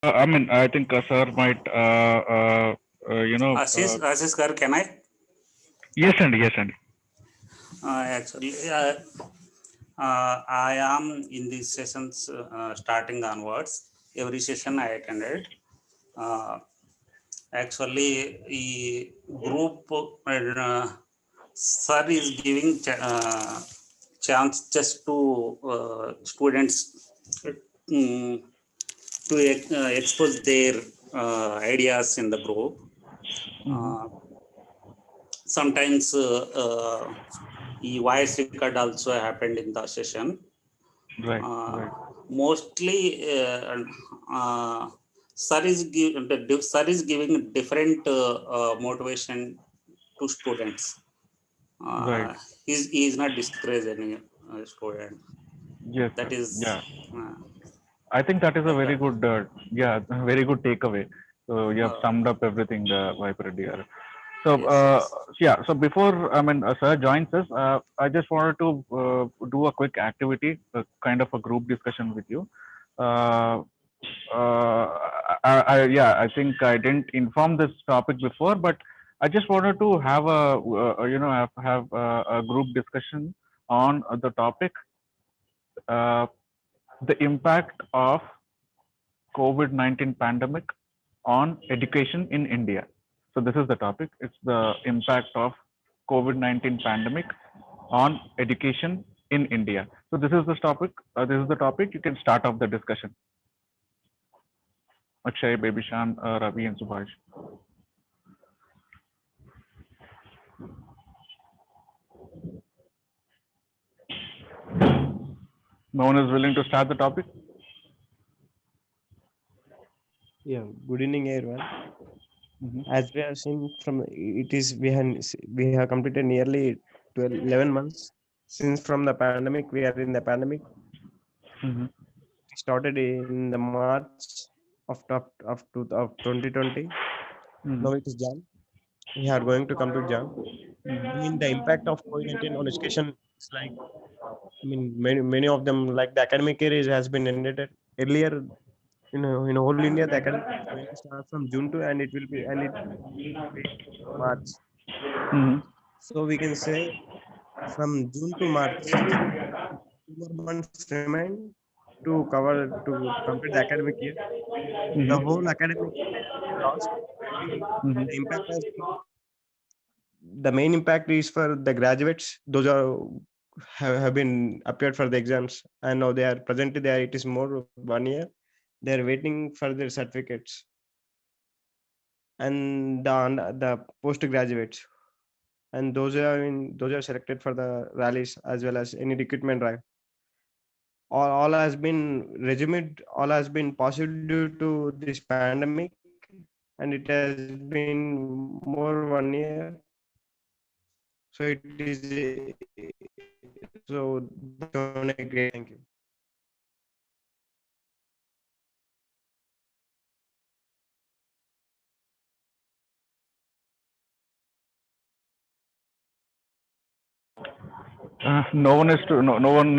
I think sir might, you know, Ashish Gar, can I? yes, and yes, and Actually, I am in these sessions starting onwards. Every session I attended. Uh, Actually, the group sir is giving chance just to students um, to expose their ideas in the group. mm-hmm. Uh, Sometimes the voice record also happened in the session. Right, Uh, right, Mostly, uh, sir is giving different motivation to students. right. Uh, he is not discouraging any student. Yes, That sir. is Yeah, uh, I think that is a like very that. good, yeah, very good takeaway. So you have Uh, summed up everything, Viper. So, yes, yes. yeah, so before, sir joins us, I just wanted to do a quick activity, kind of a group discussion with you. Uh, yeah, I think I didn't inform this topic before, but I just wanted to have a group discussion on the topic, uh, the impact of COVID-19 pandemic on education in India. So this is the topic. It's the impact of COVID-19 pandemic on education in India. So this is the topic. This is the topic. You can start off the discussion. Akshay, Babyshan, Ravi, and Subhash. No one is willing to start the topic. Yeah, good evening, everyone. Mm-hmm. As we have seen from it is we have completed nearly 12, 11 months since from the pandemic. We are in the pandemic. Mm-hmm. We started in the March of 2020. Now Mm-hmm. it is Jan. We are going to complete Jan. I mean, the impact of COVID-19 on education is like, I mean, many of them, like the academic year has been ended earlier. In whole India, the academic is going to start from June to, and it will be March. Mm-hmm. So we can say from June to March, 2 more months remain to complete the academic year. The Mm-hmm. whole academic year has been lost. The Mm-hmm. impact has been the main impact is for the graduates. Those are have been appeared for the exams, and now they are presently there. It is more 1 year. They are waiting for their certificates, and the postgraduates, and those are selected for the rallies as well as any recruitment drive. All has been resumed. All has been possible due to this pandemic, and it has been more 1 year. So it is so that has shown a great impact. Thank you. No one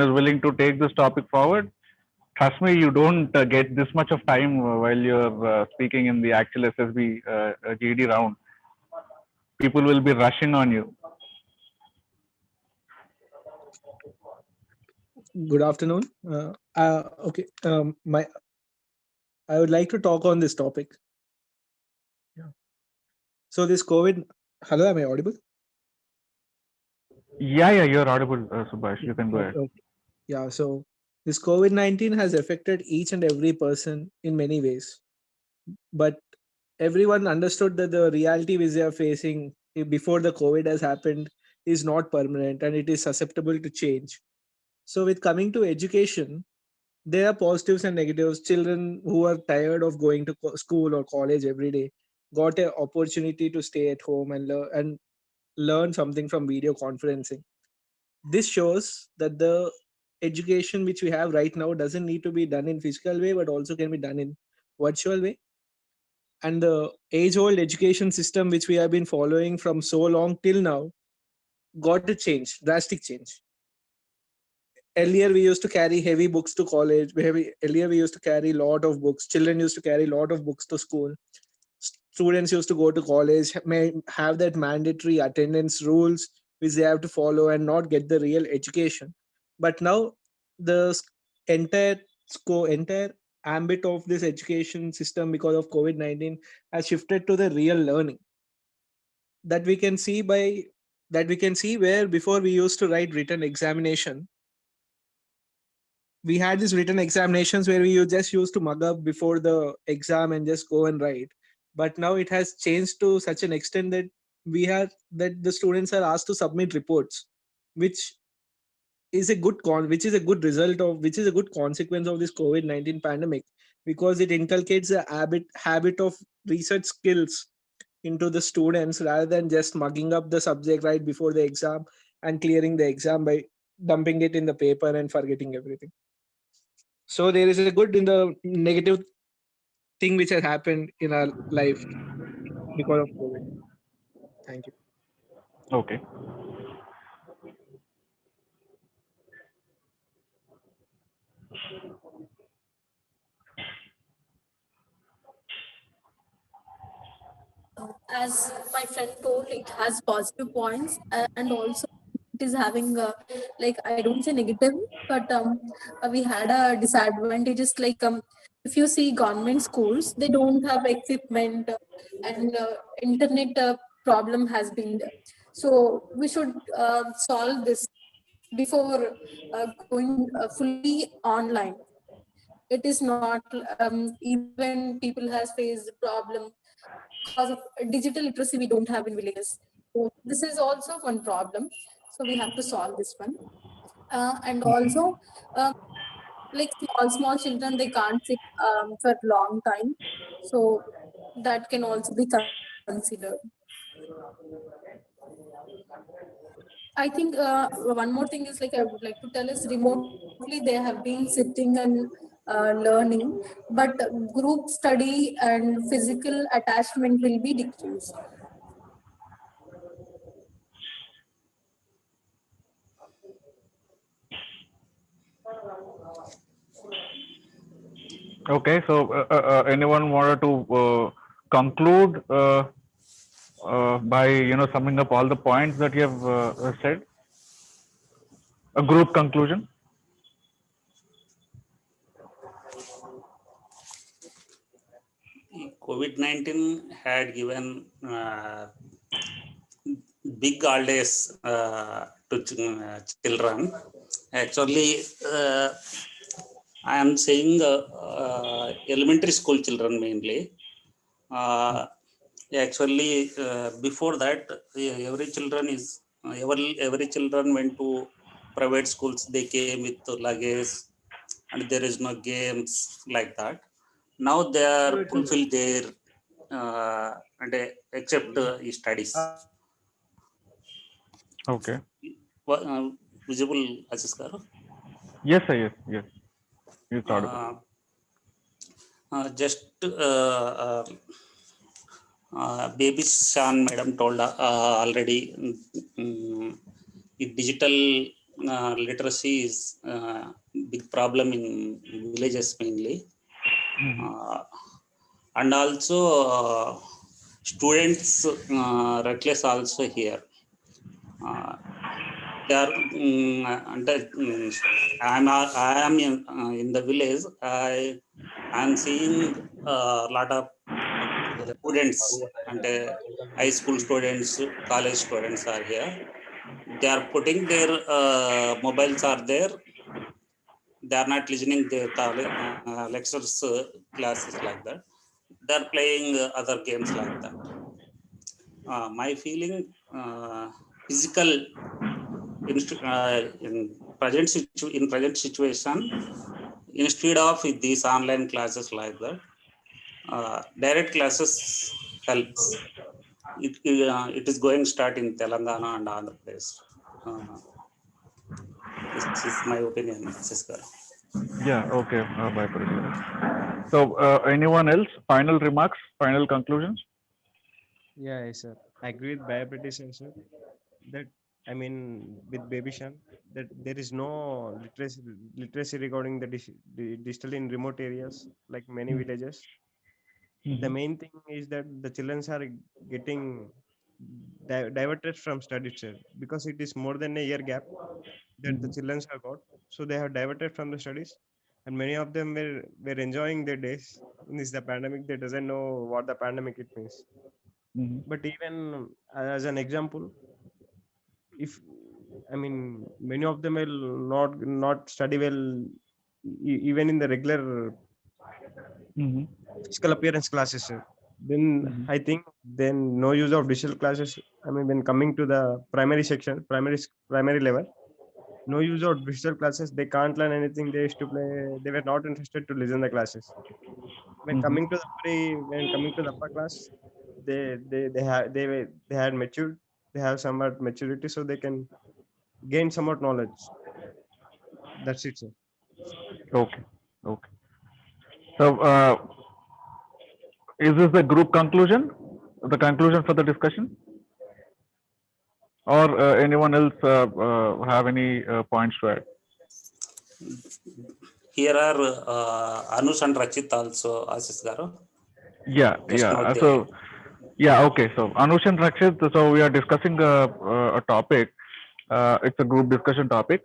is willing to take this topic forward. Trust me, you don't get this much of time while you're speaking in the actual SSB GD round. People will be rushing on you. Good afternoon. Okay. I would like to talk on this topic. Yeah. So this COVID. Hello, am I audible? Yeah, you're audible, Subhash. You can go ahead. Okay. Yeah. So this COVID-19 has affected each and every person in many ways, but everyone understood that the reality which they are facing before the COVID has happened is not permanent and it is susceptible to change. So with coming to education, there are positives and negatives. Children who are tired of going to school or college every day got an opportunity to stay at home and learn something from video conferencing. This shows that the education which we have right now doesn't need to be done in physical way, but also can be done in virtual way. And the age old education system which we have been following from so long till now got a change, drastic change. earlier we used to carry heavy books to college. Earlier we used to carry lot of books. Children used to carry lot of books to school. Students used to go to college, may have that mandatory attendance rules which they have to follow and not get the real education. But now the entire entire ambit of this education system because of COVID-19 has shifted to the real learning. That we can see by that we can see where before we used to write written examination. We had these written examinations where we just used to mug up before the exam and just go and write. But now it has changed to such an extent that that the students are asked to submit reports, which is a which is a good result of which is a good consequence of this COVID-19 pandemic, because it inculcates a habit of research skills into the students rather than just mugging up the subject right before the exam and clearing the exam by dumping it in the paper and forgetting everything. So there is a good in the negative thing which has happened in our life because of COVID. Thank you. Okay. As my friend told, it has positive points, and also it is having like, I don't say negative, but we had disadvantages, like if you see government schools, they don't have equipment, and internet problem has been there. So we should solve this before going fully online. It is not, even people has faced problem because of digital literacy we don't have in villages. So this is also one problem. So we have to solve this one. And also, uh, like small children, they can't sit for long time. So that can also be considered. I think one more thing is, like, I would like to tell is, remotely they have been sitting and learning, but group study and physical attachment will be decreased. Okay. So anyone wanted to conclude by summing up all the points that you have said? A group conclusion. COVID-19 had given big holidays to children. Actually, I am saying elementary school children mainly. Actually, before that, every children went to private schools. They came with luggage, and there is no games like that. Now they are fulfilled their and except studies. Okay. Visible, Aziz Garu? Yes, sir. Yes. You thought about Just baby Shan madam told already, digital literacy is big problem in villages mainly. And also students reckless also here. They are I am in the village. I am seeing a lot of students and high school students, college students are here. They are putting their mobiles are there. They are not listening their lectures, classes like that. They are playing other games like that. My feeling, physical in present situation, instead of these online classes like that, direct classes helps. It is going to start in Telangana and Andhra Pradesh. This is my opinion, Siskar. Yeah. Okay. Bye, Parikshit. So, anyone else? Final remarks? Final conclusions? Yeah, yes, sir. I agree with Bhavishyath, sir, that I mean, with Babyshan, that there is no literacy regarding the digital in remote areas like many villages. The main thing is that the children are getting diverted from study itself because it is more than a year gap that the children have got. So they have diverted from the studies, and many of them were enjoying their days in this the pandemic. They doesn't know what the pandemic it means. But even as an example, if I mean many of them will not study well even in the regular physical appearance classes, sir. Then I think then no use of digital classes. I mean, when coming to the primary section, primary level, no use of digital classes. They can't learn anything. They used to play. They were not interested to listen the classes. When coming to the upper class, they had matured. They have somewhat maturity, so they can gain somewhat knowledge. That's it, sir. Okay. Okay. So, is this the group conclusion? The conclusion for the discussion? Or anyone else have any points to add? Here are Anush and Rachit also, Ashish Garu. Yeah, Just now yeah. they. So, yeah, okay. So, Anush and Rakshit, so we are discussing a topic. It's a group discussion topic.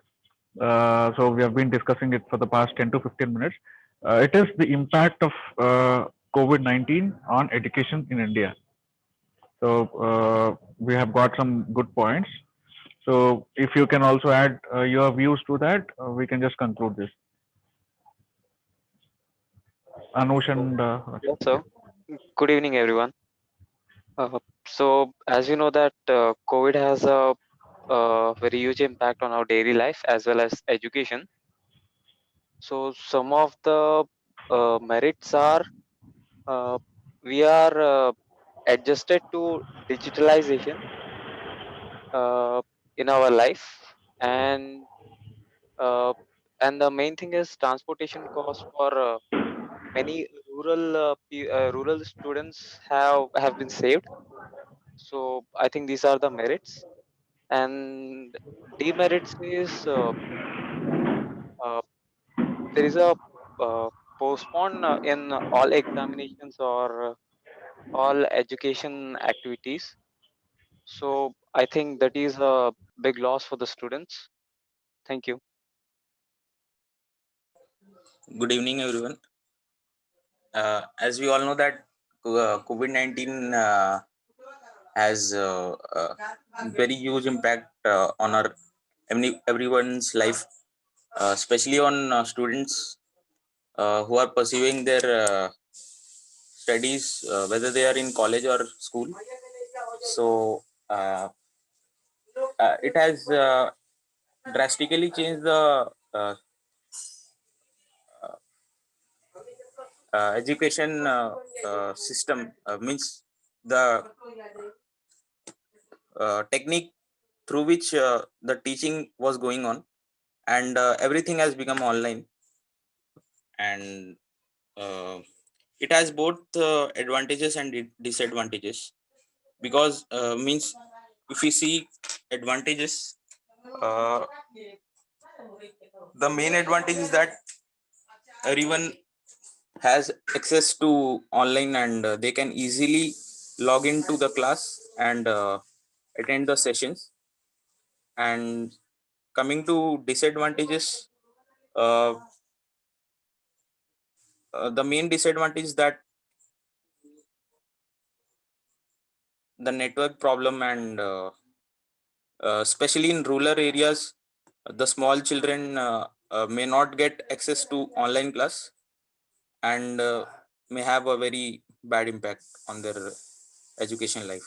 So, we have been discussing it for the past 10 to 15 minutes. It is the impact of COVID-19 on education in India. So, we have got some good points. So, if you can also add your views to that, we can just conclude this. Anush and Yes, Rakshit. sir. Good evening, everyone. So, as you know that COVID has a very huge impact on our daily life as well as education. So, some of the merits are uh, we are adjusted to digitalization uh, in our life, and uh, the main thing is transportation costs for many rural students have been saved. So I think these are the merits, and demerits is uh, there is a postpone in all examinations or all education activities. So I think that is a big loss for the students. Thank you. Good evening, everyone. As we all know that COVID-19 has very huge impact on our everyone's life, especially on students who are pursuing their studies, whether they are in college or school. So it has drastically changed the education system, means the technique through which the teaching was going on, and everything has become online, and uh, it has both advantages and disadvantages, because means if we see advantages, uh, the main advantage is that everyone has access to online, and they can easily log into the class and attend the sessions. And coming to disadvantages, uh, the main disadvantage is that the network problem, and especially in rural areas, the small children may not get access to online class, and may have a very bad impact on their education life.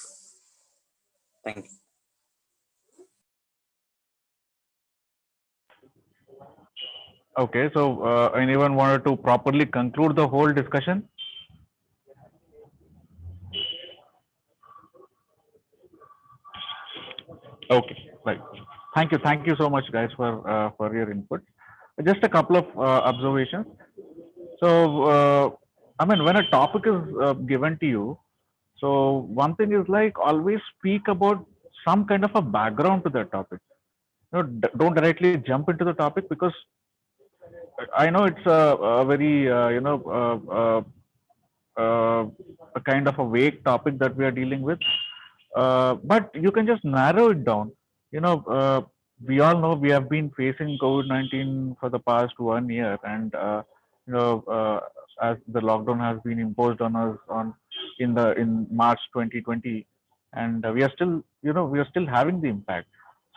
Thank you. Okay, so anyone wanted to properly conclude the whole discussion? Okay, right. Thank you so much, guys, for your input. Just a couple of observations. So, I mean, when a topic is given to you, so one thing is like always speak about some kind of a background to that topic. Don't directly jump into the topic, because I know it's a very a kind of a vague topic that we are dealing with, but you can just narrow it down. We all know we have been facing COVID-19 for the past 1 year, and as the lockdown has been imposed on us in March 2020, and we are still having the impact.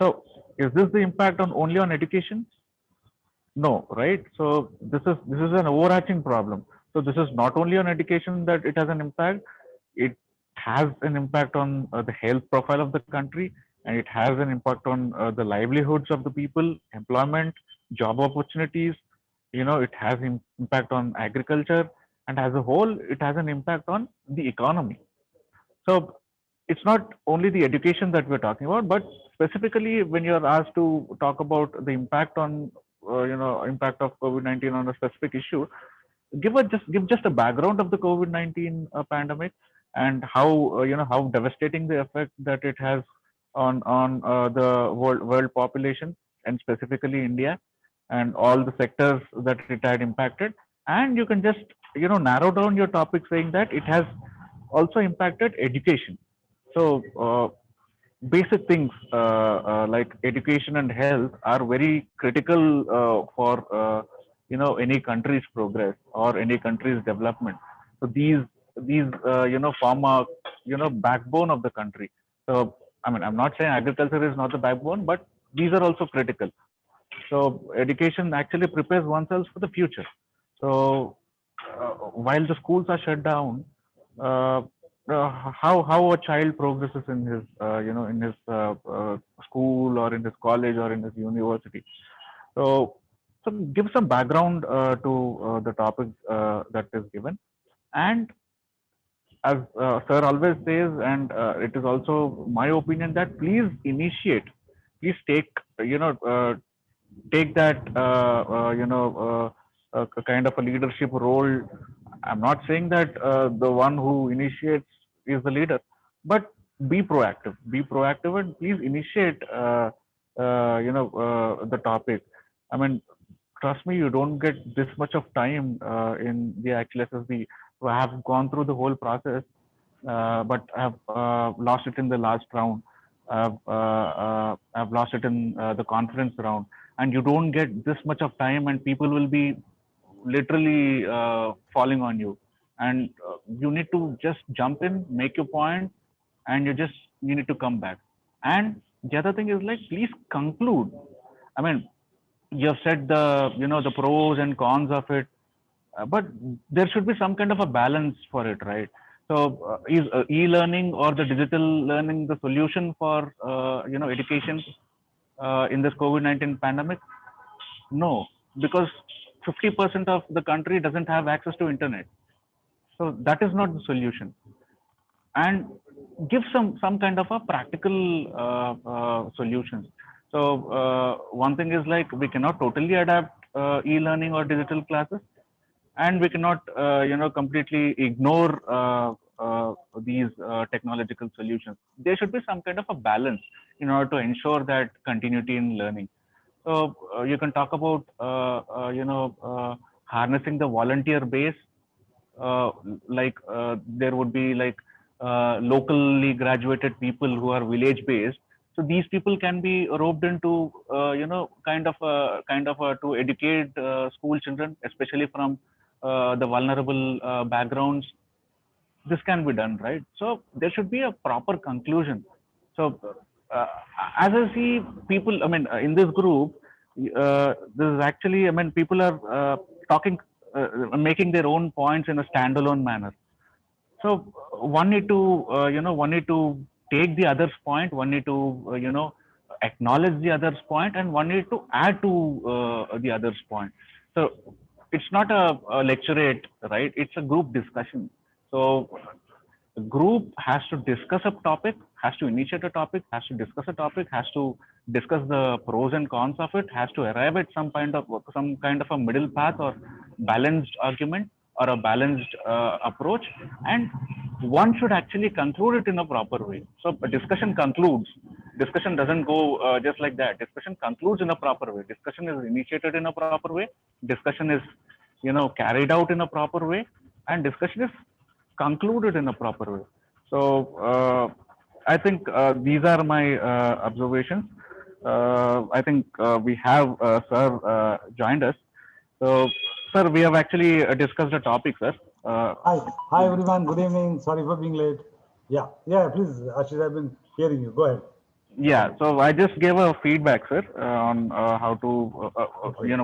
So, is this the impact on only on education? No, right? So this is an overarching problem. So this is not only on education that it has an impact, it has an impact on the health profile of the country, and it has an impact on the livelihoods of the people, employment, job opportunities. It has impact on agriculture, and as a whole, it has an impact on the economy. So it's not only the education that we're talking about, but specifically when you're asked to talk about the impact on, impact of COVID-19 on a specific issue, give just a background of the COVID-19 pandemic, and how how devastating the effect that it has on the world population, and specifically India, and all the sectors that it had impacted. And you can just narrow down your topic, saying that it has also impacted education. So basic things like education and health are very critical for any country's progress or any country's development. So these form a backbone of the country. So I mean, I'm not saying agriculture is not the backbone, but these are also critical. So education actually prepares oneself for the future. So while the schools are shut down, uh, how a child progresses in his school, or in his college, or in his university. So give some background to the topic that is given. And as sir always says, and it is also my opinion, that please take that kind of a leadership role. I'm not saying that the one who initiates is the leader, but be proactive, and please initiate the topic. I mean, trust me, you don't get this much of time in the actual SSB. So I have gone through the whole process, but I've lost it in the last round. I've lost it in the conference round, and you don't get this much of time, and people will be literally falling on you, and you need to just jump in, make your point, and you need to come back. And the other thing is, like, please conclude. I mean, you have said the pros and cons of it, but there should be some kind of a balance for it, right? So is e-learning or the digital learning the solution for education in this COVID-19 pandemic? No, because 50% of the country doesn't have access to internet. So that is not the solution. And give some kind of a practical solutions. So one thing is, like, we cannot totally adapt e-learning or digital classes, and we cannot completely ignore these technological solutions. There should be some kind of a balance in order to ensure that continuity in learning. So you can talk about harnessing the volunteer base. There would be, like, locally graduated people who are village based. So these people can be roped into kind of to educate school children, especially from the vulnerable backgrounds. This can be done, right? So there should be a proper conclusion. So as I see people, I mean, in this group, this is actually, I mean, people are talking, making their own points in a standalone manner. So one need to one need to take the other's point, one need to acknowledge the other's point, and one need to add to the other's point. So it's not a lecturate, right? It's a group discussion. So the group has to discuss a topic, has to initiate a topic, has to discuss a topic, has to discuss the pros and cons of it, has to arrive at some kind of a middle path or balanced argument or a balanced approach, and one should actually conclude it in a proper way. So a discussion concludes, discussion doesn't go just like that. Discussion concludes in a proper way. Discussion is initiated in a proper way. Discussion is, carried out in a proper way, and discussion is concluded in a proper way. So I think these are my observations. I think we have Sir joined us. So, sir, we have actually discussed the topic, sir. Hi everyone. Good evening. Sorry for being late. Yeah, please, Ashish, I've been hearing you. Go ahead. Yeah, so I just gave a feedback, sir, on how to,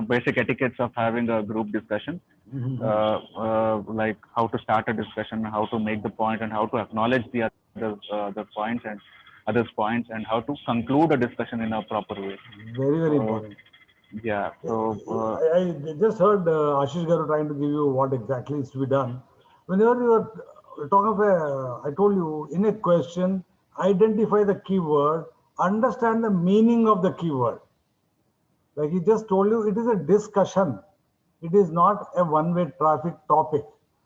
basic etiquettes of having a group discussion, like how to start a discussion, how to make the point, and how to acknowledge the other points and others' points, and how to conclude a discussion in a proper way. Very, very important. Yeah. So I just heard Ashish Garu trying to give you what exactly is to be done. Whenever you are talking of I told you in a question, identify the keyword, understand the meaning of the keyword. Like he just told you, it is a discussion. It is not a one-way traffic topic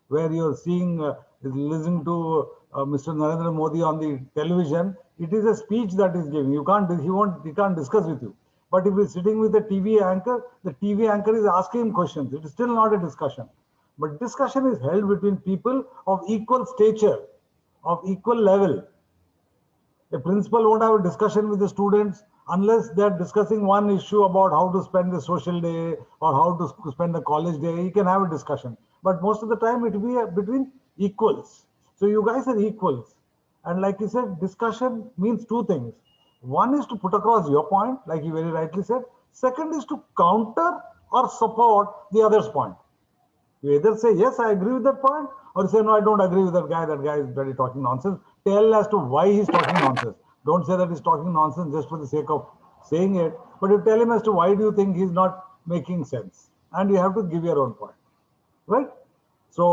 where you're seeing, listening to Mr. Narendra Modi on the television. It is a speech that is giving. He can't discuss with you. But if he's sitting with the TV anchor, the TV anchor is asking him questions. It is still not a discussion. But discussion is held between people of equal stature, of equal level. A principal won't have a discussion with the students unless they're discussing one issue about how to spend the social day or how to spend the college day. He can have a discussion. But most of the time it will be between equals. So you guys are equals. And like you said, discussion means two things. One is to put across your point, like you very rightly said. Second is to counter or support the other's point. You either say, yes, I agree with that point, or you say, no, I don't agree with that guy is very talking nonsense. Tell as to why he's talking nonsense. Don't say that he's talking nonsense just for the sake of saying it, but you tell him as to why do you think he's not making sense. And you have to give your own point, right? So